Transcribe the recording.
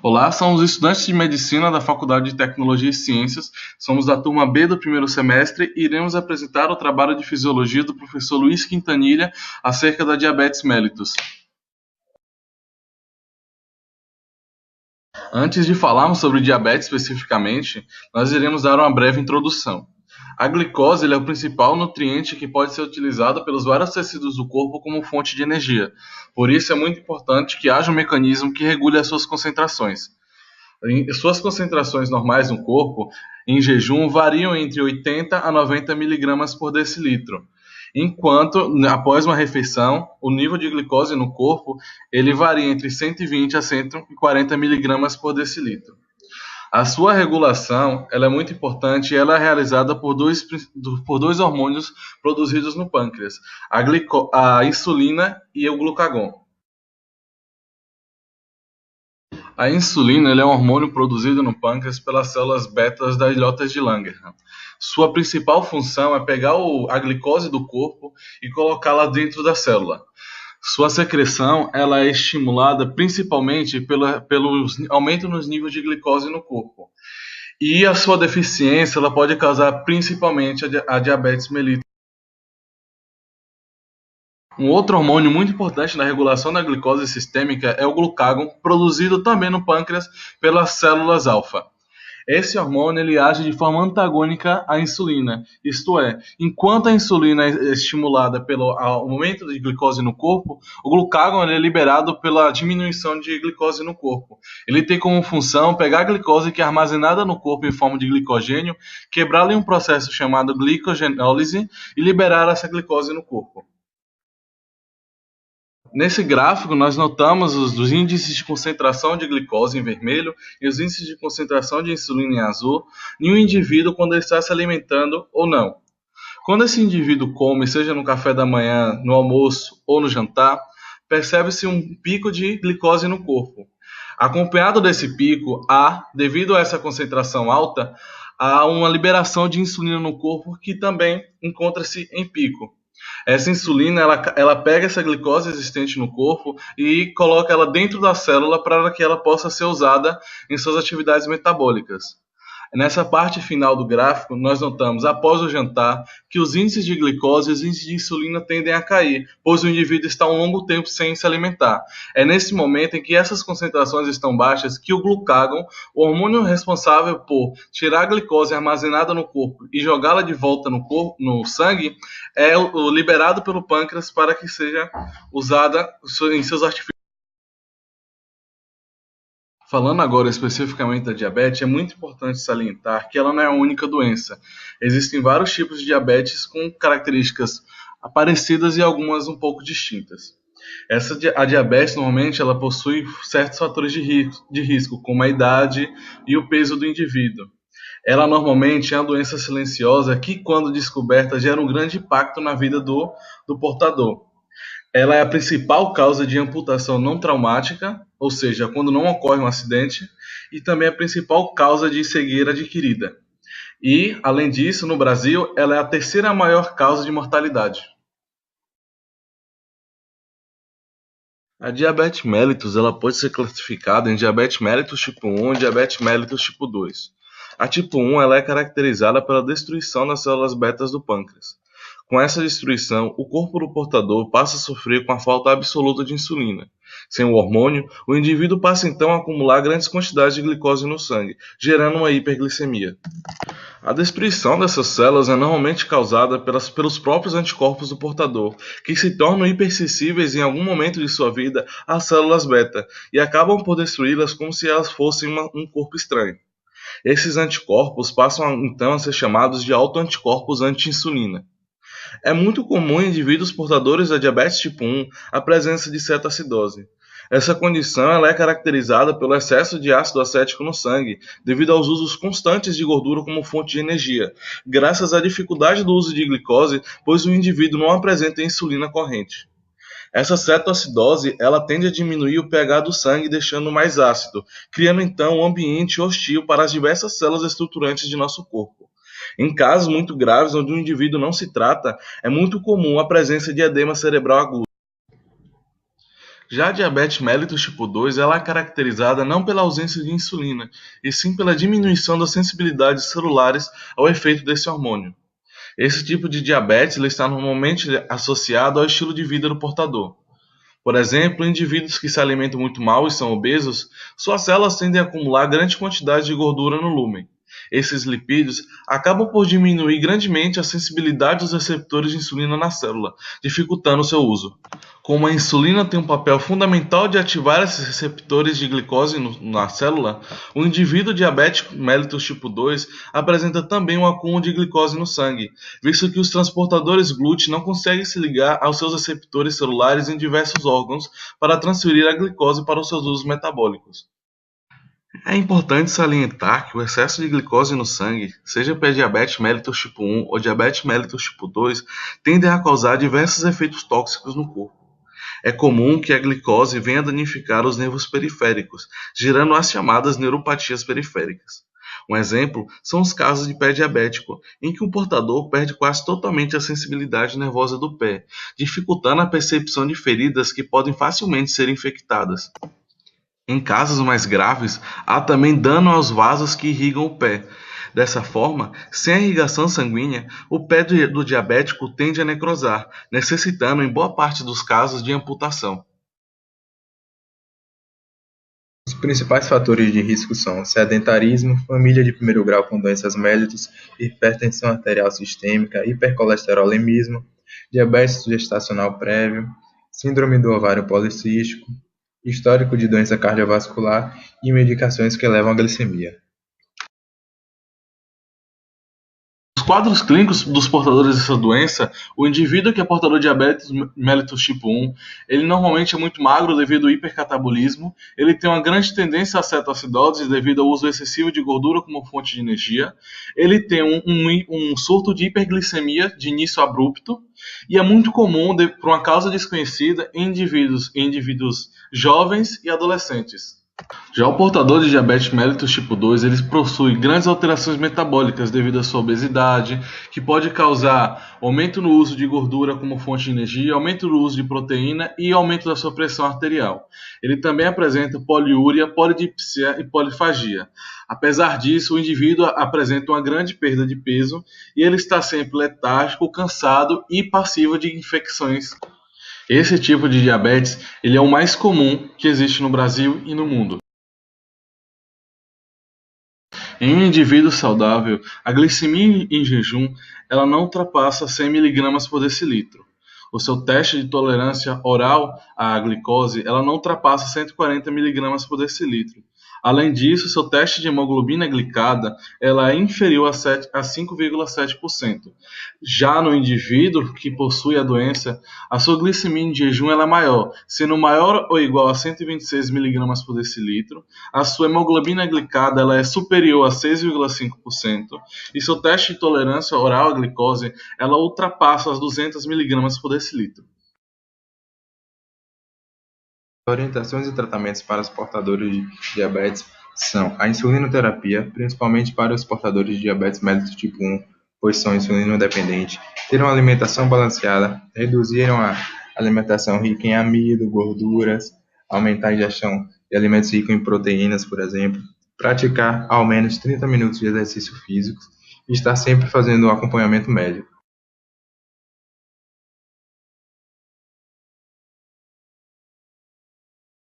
Olá, somos estudantes de Medicina da Faculdade de Tecnologia e Ciências. Somos da turma B do primeiro semestre e iremos apresentar o trabalho de Fisiologia do professor Luiz Quintanilha acerca da diabetes mellitus. Antes de falarmos sobre diabetes especificamente, nós iremos dar uma breve introdução. A glicose é o principal nutriente que pode ser utilizado pelos vários tecidos do corpo como fonte de energia. Por isso é muito importante que haja um mecanismo que regule as suas concentrações. Suas concentrações normais no corpo, em jejum, variam entre 80 a 90 miligramas por decilitro, enquanto, após uma refeição, o nível de glicose no corpo ele varia entre 120 a 140 miligramas por decilitro. A sua regulação ela é muito importante e ela é realizada por dois hormônios produzidos no pâncreas, a insulina e o glucagon. A insulina é um hormônio produzido no pâncreas pelas células betas das ilhotas de Langerhans. Sua principal função é pegar a glicose do corpo e colocá-la dentro da célula. Sua secreção ela é estimulada principalmente pelo aumento nos níveis de glicose no corpo. E a sua deficiência ela pode causar principalmente a diabetes mellitus. Um outro hormônio muito importante na regulação da glicose sistêmica é o glucagon, produzido também no pâncreas pelas células alfa. Esse hormônio ele age de forma antagônica à insulina, isto é, enquanto a insulina é estimulada pelo aumento de glicose no corpo, o glucagon ele é liberado pela diminuição de glicose no corpo. Ele tem como função pegar a glicose que é armazenada no corpo em forma de glicogênio, quebrá-la em um processo chamado glicogenólise e liberar essa glicose no corpo. Nesse gráfico, nós notamos os índices de concentração de glicose em vermelho e os índices de concentração de insulina em azul em um indivíduo quando ele está se alimentando ou não. Quando esse indivíduo come, seja no café da manhã, no almoço ou no jantar, percebe-se um pico de glicose no corpo. Acompanhado desse pico, devido a essa concentração alta, há uma liberação de insulina no corpo que também encontra-se em pico. Essa insulina, ela pega essa glicose existente no corpo e coloca ela dentro da célula para que ela possa ser usada em suas atividades metabólicas. Nessa parte final do gráfico, nós notamos, após o jantar, que os índices de glicose e os índices de insulina tendem a cair, pois o indivíduo está um longo tempo sem se alimentar. É nesse momento em que essas concentrações estão baixas que o glucagon, o hormônio responsável por tirar a glicose armazenada no corpo e jogá-la de volta no sangue, é liberado pelo pâncreas para que seja usada em seus artifícios. Falando agora especificamente da diabetes, é muito importante salientar que ela não é a única doença. Existem vários tipos de diabetes com características parecidas e algumas um pouco distintas. A diabetes, normalmente, ela possui certos fatores de risco, como a idade e o peso do indivíduo. Ela normalmente é uma doença silenciosa que, quando descoberta, gera um grande impacto na vida do portador. Ela é a principal causa de amputação não traumática, ou seja, quando não ocorre um acidente, e também a principal causa de cegueira adquirida. E, além disso, no Brasil, ela é a terceira maior causa de mortalidade. A diabetes mellitus ela pode ser classificada em diabetes mellitus tipo 1 e diabetes mellitus tipo 2. A tipo 1 ela é caracterizada pela destruição das células betas do pâncreas. Com essa destruição, o corpo do portador passa a sofrer com a falta absoluta de insulina. Sem o hormônio, o indivíduo passa então a acumular grandes quantidades de glicose no sangue, gerando uma hiperglicemia. A destruição dessas células é normalmente causada pelos próprios anticorpos do portador, que se tornam hipersensíveis em algum momento de sua vida às células beta e acabam por destruí-las como se elas fossem um corpo estranho. Esses anticorpos passam então a ser chamados de autoanticorpos anti-insulina. É muito comum em indivíduos portadores da diabetes tipo 1 a presença de cetoacidose. Essa condição ela é caracterizada pelo excesso de ácido acético no sangue, devido aos usos constantes de gordura como fonte de energia, graças à dificuldade do uso de glicose, pois o indivíduo não apresenta insulina corrente. Essa cetoacidose ela tende a diminuir o pH do sangue, deixando mais ácido, criando então um ambiente hostil para as diversas células estruturantes de nosso corpo. Em casos muito graves, onde o indivíduo não se trata, é muito comum a presença de edema cerebral agudo. Já a diabetes mellitus tipo 2 ela é caracterizada não pela ausência de insulina, e sim pela diminuição das sensibilidades celulares ao efeito desse hormônio. Esse tipo de diabetes ele está normalmente associado ao estilo de vida do portador. Por exemplo, indivíduos que se alimentam muito mal e são obesos, suas células tendem a acumular grande quantidade de gordura no lúmen. Esses lipídios acabam por diminuir grandemente a sensibilidade dos receptores de insulina na célula, dificultando seu uso. Como a insulina tem um papel fundamental de ativar esses receptores de glicose na célula, o indivíduo diabético mellitus tipo 2 apresenta também um acúmulo de glicose no sangue, visto que os transportadores GLUT não conseguem se ligar aos seus receptores celulares em diversos órgãos para transferir a glicose para os seus usos metabólicos. É importante salientar que o excesso de glicose no sangue, seja para diabetes mellitus tipo 1 ou diabetes mellitus tipo 2, tende a causar diversos efeitos tóxicos no corpo. É comum que a glicose venha danificar os nervos periféricos, gerando as chamadas neuropatias periféricas. Um exemplo são os casos de pé diabético, em que o portador perde quase totalmente a sensibilidade nervosa do pé, dificultando a percepção de feridas que podem facilmente ser infectadas. Em casos mais graves, há também dano aos vasos que irrigam o pé. Dessa forma, sem a irrigação sanguínea, o pé do diabético tende a necrosar, necessitando, em boa parte dos casos, de amputação. Os principais fatores de risco são sedentarismo, família de primeiro grau com doenças mellitus, hipertensão arterial sistêmica, hipercolesterolemismo, diabetes gestacional prévio, síndrome do ovário policístico, histórico de doença cardiovascular e medicações que levam à glicemia. Nos quadros clínicos dos portadores dessa doença, o indivíduo que é portador de diabetes mellitus tipo 1, ele normalmente é muito magro devido ao hipercatabolismo, ele tem uma grande tendência a cetoacidose devido ao uso excessivo de gordura como fonte de energia, ele tem um surto de hiperglicemia de início abrupto, e é muito comum, por uma causa desconhecida, em indivíduos jovens e adolescentes. Já o portador de diabetes mellitus tipo 2, ele possui grandes alterações metabólicas devido à sua obesidade, que pode causar aumento no uso de gordura como fonte de energia, aumento no uso de proteína e aumento da sua pressão arterial. Ele também apresenta poliúria, polidipsia e polifagia. Apesar disso, o indivíduo apresenta uma grande perda de peso e ele está sempre letárgico, cansado e passivo de infecções. Esse tipo de diabetes ele é o mais comum que existe no Brasil e no mundo. Em um indivíduo saudável, a glicemia em jejum ela não ultrapassa 100 mg por decilitro. O seu teste de tolerância oral à glicose ela não ultrapassa 140 mg por decilitro. Além disso, seu teste de hemoglobina glicada ela é inferior a 5,7%. Já no indivíduo que possui a doença, a sua glicemia em jejum ela é maior, sendo maior ou igual a 126 mg por decilitro. A sua hemoglobina glicada ela é superior a 6,5% e seu teste de tolerância oral à glicose ela ultrapassa as 200 mg por decilitro. Orientações e tratamentos para os portadores de diabetes são a insulinoterapia, principalmente para os portadores de diabetes mellitus tipo 1, pois são insulinodependentes, ter uma alimentação balanceada, reduzir a alimentação rica em amido, gorduras, aumentar a ingestão de alimentos ricos em proteínas, por exemplo, praticar ao menos 30 minutos de exercício físico e estar sempre fazendo um acompanhamento médico.